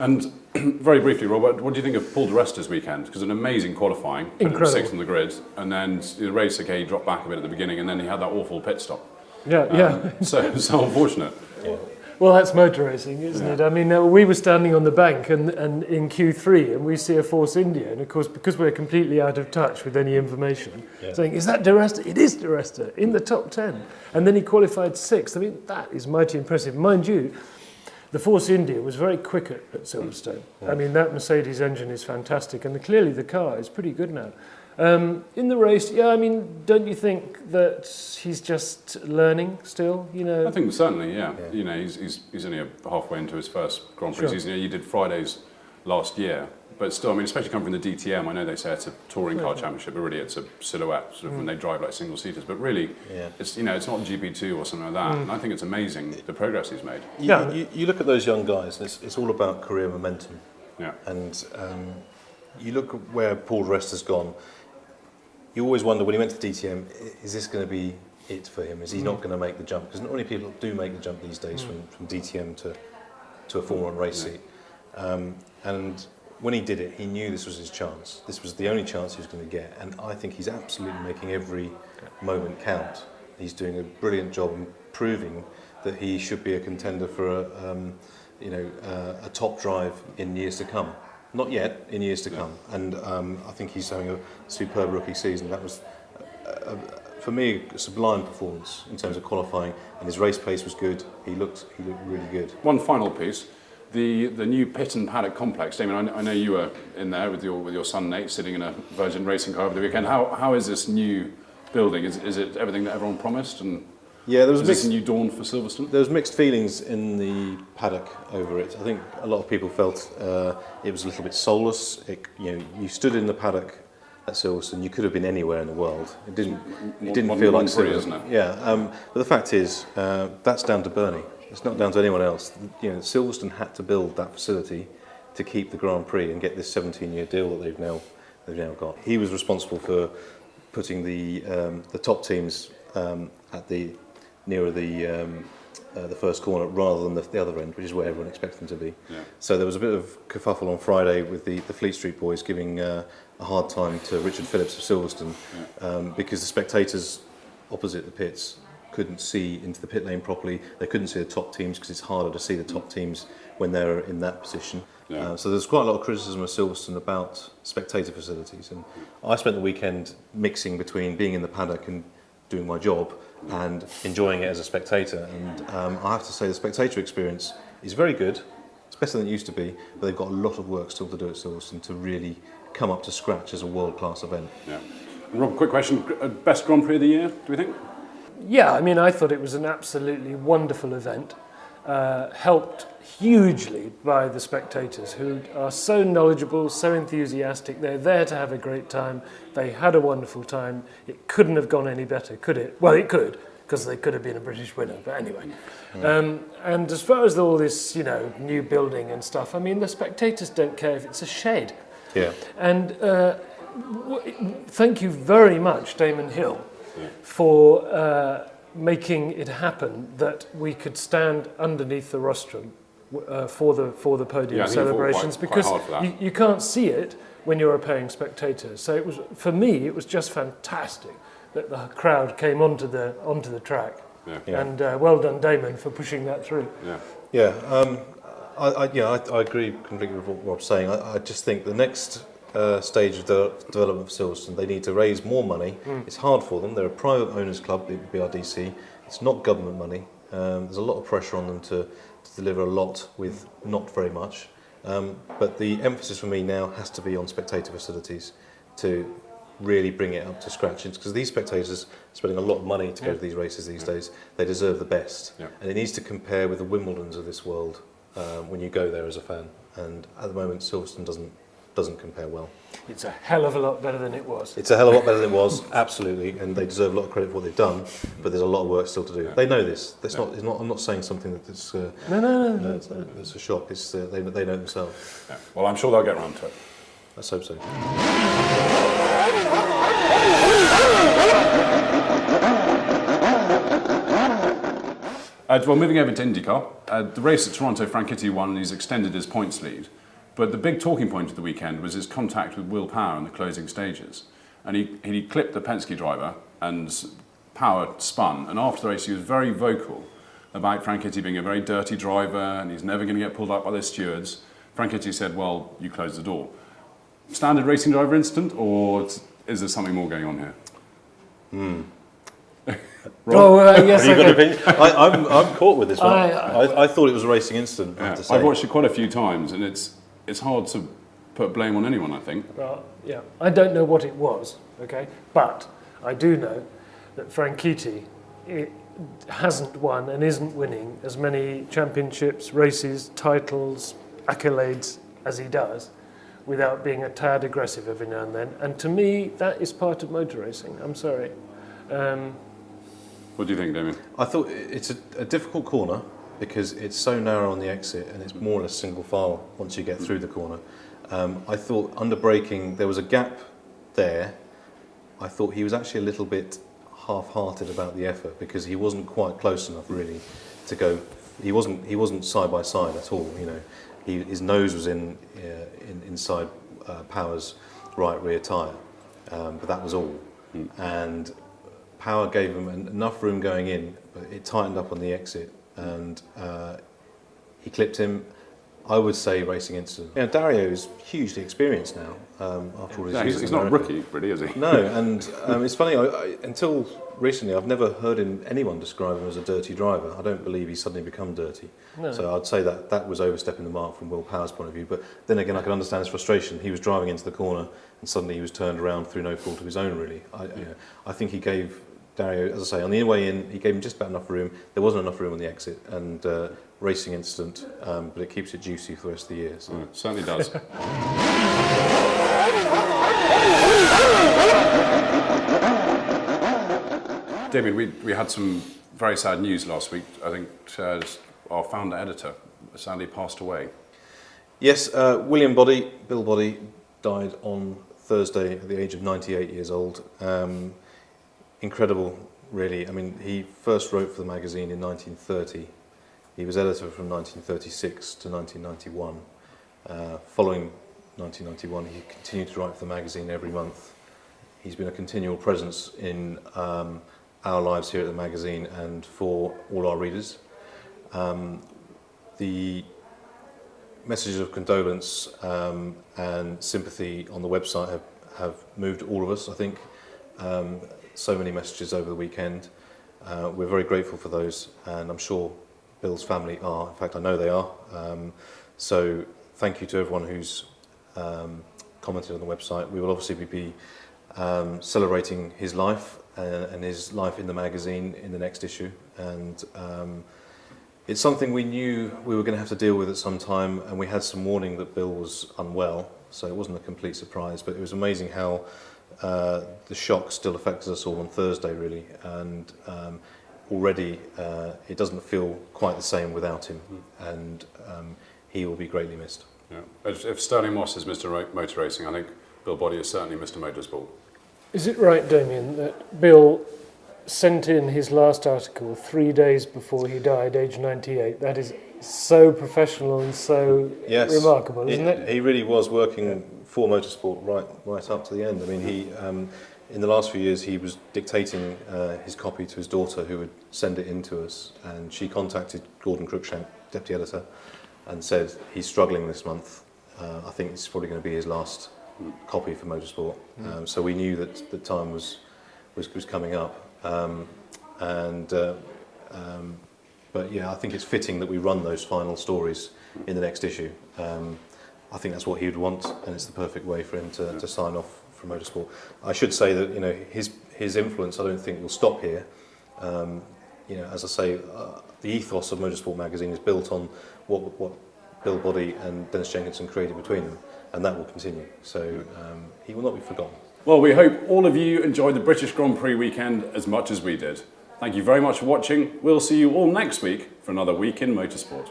And very briefly, Rob, what do you think of Paul di Resta's weekend? Because an amazing qualifying, sixth on the grid, and then the race, okay, he dropped back a bit at the beginning, and then he had that awful pit stop. Yeah. So unfortunate. Yeah. Well, that's motor racing, isn't it? I mean, we were standing on the bank and in Q3, and we see a Force India, and of course, because we're completely out of touch with any information, saying, is that di Resta? It is di Resta, in the top 10. And then he qualified 6th. I mean, that is mighty impressive. Mind you, the Force India was very quick at Silverstone. Yeah. I mean, that Mercedes engine is fantastic, and clearly the car is pretty good now. In the race, I mean, don't you think that he's just learning still? You know, I think certainly, yeah. You know, he's only halfway into his first Grand Prix season. You know, you did Fridays last year, but still, I mean, especially coming from the DTM, I know they say it's a touring car championship, but really it's a silhouette, sort of when they drive like single seaters. But really, it's, you know, it's not GP2 or something like that. And I think it's amazing the progress he's made. You look at those young guys, and it's all about career momentum. Yeah. And you look at where Paul di Resta's gone. You always wonder when he went to the DTM, is this going to be it for him? Is he not going to make the jump? Because not many people do make the jump these days from DTM to a Formula 1 race seat. And when he did it, he knew this was his chance. This was the only chance he was going to get. And I think he's absolutely making every moment count. He's doing a brilliant job in proving that he should be a contender for a top drive in years to come. Not yet, in years to come. And I think he's having a superb rookie season. That was, for me, a sublime performance in terms of qualifying. And his race pace was good. He looked really good. One final piece, the new pit and paddock complex. Damien, I know you were in there with your son Nate, sitting in a Virgin racing car over the weekend. How is this new building? Is it everything that everyone promised? And yeah, there was this a new dawn for Silverstone? There was mixed feelings in the paddock over it. I think a lot of people felt it was a little bit soulless. You stood in the paddock at Silverstone. You could have been anywhere in the world. It didn't feel like Silverstone, isn't it? Yeah, but the fact is that's down to Bernie. It's not down to anyone else. You know, Silverstone had to build that facility to keep the Grand Prix and get this 17-year deal that they've now got. He was responsible for putting the top teams at nearer the first corner rather than the other end, which is where everyone expects them to be. Yeah. So there was a bit of kerfuffle on Friday with the Fleet Street boys giving a hard time to Richard Phillips of Silverstone because the spectators opposite the pits couldn't see into the pit lane properly. They couldn't see the top teams because it's harder to see the top teams when they're in that position. Yeah. So there's quite a lot of criticism of Silverstone about spectator facilities. And I spent the weekend mixing between being in the paddock and doing my job and enjoying it as a spectator. And I have to say the spectator experience is very good. It's better than it used to be, but they've got a lot of work still to do at Silverstone to really come up to scratch as a world-class event. Yeah. And Rob, quick question, best Grand Prix of the year, do we think? Yeah, I mean, I thought it was an absolutely wonderful event, helped hugely by the spectators who are so knowledgeable, so enthusiastic. They're there to have a great time. They had a wonderful time. It couldn't have gone any better, could it? Well, it could, because they could have been a British winner, but anyway. And as far as all this, new building and stuff, I mean, the spectators don't care if it's a shed. Yeah. And thank you very much, Damon Hill, for making it happen that we could stand underneath the rostrum for the podium celebrations, because you can't see it when you're a paying spectator. So it was, for me, it was just fantastic that the crowd came onto the track. Yeah. And well done, Damon, for pushing that through. I agree completely with what Rob's saying. I just think the next stage of the development for Silverstone, they need to raise more money. It's hard for them. They're a private owners club, the BRDC. It's not government money. There's a lot of pressure on them to deliver a lot with not very much. But the emphasis for me now has to be on spectator facilities to really bring it up to scratch. Because these spectators are spending a lot of money to go to these races these days. They deserve the best. Yeah. And it needs to compare with the Wimbledons of this world when you go there as a fan. And at the moment, Silverstone doesn't compare well. It's a hell of a lot better than it was. It's a hell of a lot better than it was, absolutely, and they deserve a lot of credit for what they've done, but there's a lot of work still to do. They know this. I'm not saying something that's no. It's a shock. It's they know themselves. Yeah. Well, I'm sure they'll get around to it. Let's hope so. Well, moving over to IndyCar, the race at Toronto, Franchitti won and he's extended his points lead. But the big talking point of the weekend was his contact with Will Power in the closing stages. And he clipped the Penske driver and Power spun. And after the race, he was very vocal about Franchitti being a very dirty driver and he's never going to get pulled up by the stewards. Franchitti said, well, you closed the door. Standard racing driver incident, or is there something more going on here? Yes, Have you got an opinion? I'm caught with this one. I thought it was a racing incident. I have to say. I've watched it quite a few times, and it's hard to put blame on anyone, I think. Yeah, I don't know what it was, okay, but I do know that Franchitti hasn't won and isn't winning as many championships, races, titles, accolades as he does, without being a tad aggressive every now and then. And to me, that is part of motor racing. I'm sorry. What do you think, Damien? I thought it's a difficult corner because it's so narrow on the exit and it's more or less single file once you get through the corner. I thought under braking there was a gap there. I thought he was actually a little bit half-hearted about the effort because he wasn't quite close enough really to go. He wasn't side by side at all. You know, his nose was inside Power's right rear tyre, but that was all. And Power gave him enough room going in, but it tightened up on the exit, and he clipped him. I would say racing incident. Yeah, Dario is hugely experienced now. After all his years he's in not a America. rookie, really, is he? No, and it's funny. Until recently, I've never heard anyone describe him as a dirty driver. I don't believe he's suddenly become dirty. No. So I'd say that was overstepping the mark from Will Power's point of view. But then again, I can understand his frustration. He was driving into the corner, and suddenly he was turned around through no fault of his own. Really, I think he gave Dario, as I say, on the way in, he gave him just about enough room. There wasn't enough room on the exit, and racing incident, but it keeps it juicy for the rest of the year. So. It certainly does. Damien, we had some very sad news last week. I think our founder editor sadly passed away. Yes, William Boddy, Bill Boddy, died on Thursday at the age of 98 years old. Incredible, really. I mean, he first wrote for the magazine in 1930. He was editor from 1936 to 1991. Following 1991, he continued to write for the magazine every month. He's been a continual presence in our lives here at the magazine and for all our readers. The messages of condolence and sympathy on the website have moved all of us, I think. So many messages over the weekend. We're very grateful for those, and I'm sure Bill's family are. In fact, I know they are. So thank you to everyone who's commented on the website. We will obviously be celebrating his life and his life in the magazine in the next issue. And it's something we knew we were going to have to deal with at some time, and we had some warning that Bill was unwell, so it wasn't a complete surprise. But it was amazing how the shock still affected us all on Thursday, really. And already it doesn't feel quite the same without him, and he will be greatly missed. Yeah. If Sterling Moss is Mr. Motor Racing, I think Bill Boddy is certainly Mr. Motorsport. Is it right, Damien, that Bill sent in his last article 3 days before he died, age 98? That is so professional and so remarkable, isn't it? He really was working for motorsport right up to the end. I mean, he in the last few years he was dictating his copy to his daughter, who would send it in to us, and she contacted Gordon Cruikshank, deputy editor, and said he's struggling this month. I think it's probably going to be his last copy for motorsport. So we knew that the time was coming up. But yeah, I think it's fitting that we run those final stories in the next issue. I think that's what he would want, and it's the perfect way for him to sign off from motorsport. I should say that his influence, I don't think, will stop here. As I say, the ethos of Motorsport magazine is built on what Bill Boddy and Dennis Jenkinson created between them, and that will continue. So he will not be forgotten. Well, we hope all of you enjoyed the British Grand Prix weekend as much as we did. Thank you very much for watching. We'll see you all next week for another week in motorsport.